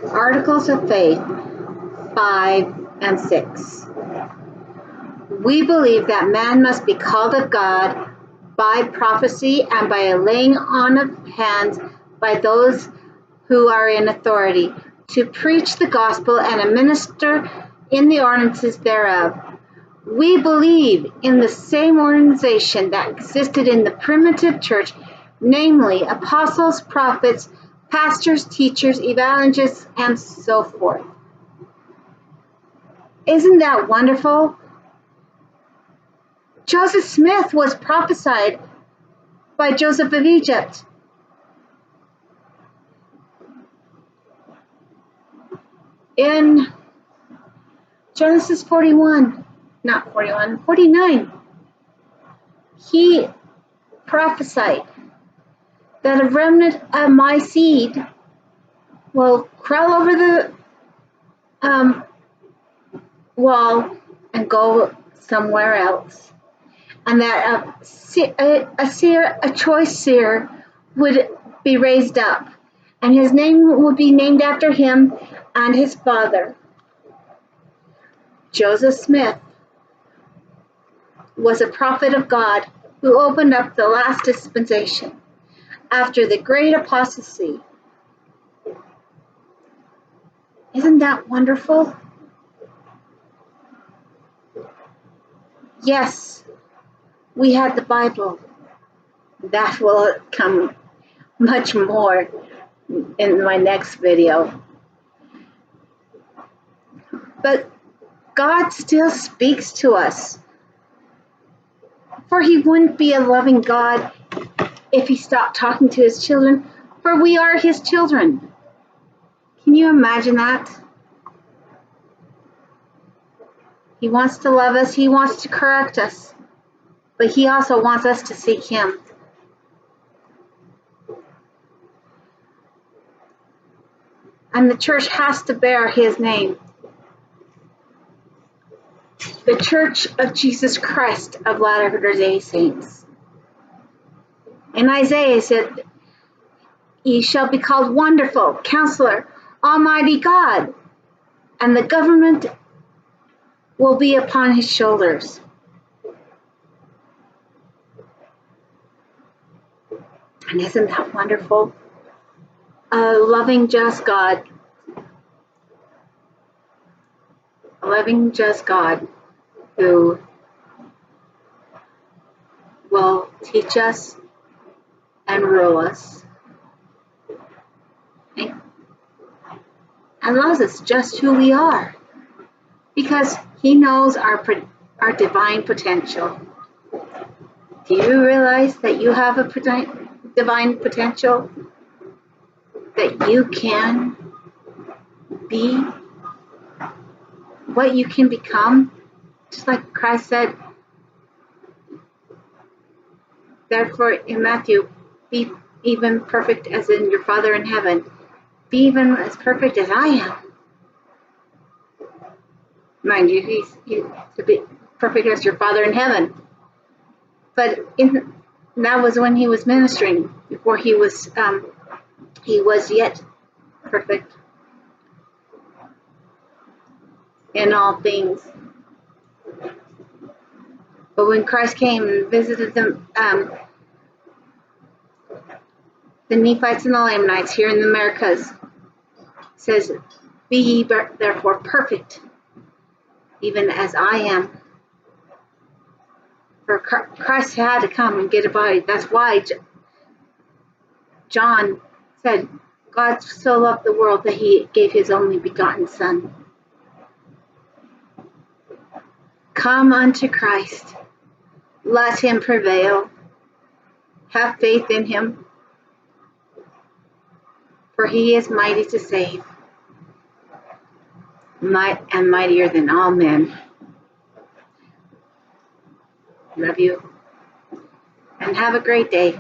Articles of Faith 5 and 6. We believe that man must be called of God by prophecy and by a laying on of hands by those who are in authority, to preach the gospel and administer in the ordinances thereof. We believe in the same organization that existed in the primitive church, namely apostles, prophets, pastors, teachers, evangelists, and so forth. Isn't that wonderful? Joseph Smith was prophesied by Joseph of Egypt. In Genesis 49, he prophesied that a remnant of my seed will crawl over the wall and go somewhere else, and that a choice seer would be raised up, and his name would be named after him and his father. Joseph Smith was a prophet of God who opened up the last dispensation after the great apostasy. Isn't that wonderful? Yes, we had the Bible. That will come much more in my next video. But God still speaks to us. For he wouldn't be a loving God if he stopped talking to his children, for we are his children. Can you imagine that? He wants to love us, he wants to correct us, but he also wants us to seek him. And the church has to bear his name. The Church of Jesus Christ of Latter-day Saints. In Isaiah it said, he shall be called Wonderful, Counselor, Almighty God, and the government will be upon his shoulders. And isn't that wonderful? A loving, just God. A loving, just God who will teach us and rule us. And loves us just who we are, because he knows our divine potential. Do you realize that you have a divine potential? That you can be what you can become? Just like Christ said, therefore in Matthew, be even perfect as in your Father in heaven. Be even as perfect as I am. Mind you, he's to be perfect as your Father in heaven. But that was when he was ministering, before he was yet perfect in all things. But when Christ came and visited them, the Nephites and the Lamanites here in the Americas, says, be ye therefore perfect, even as I am. For Christ had to come and get a body. That's why John said, God so loved the world that he gave his only begotten Son. Come unto Christ. Let him prevail. Have faith in him, for he is mighty to save, and mightier than all men. Love you, and have a great day.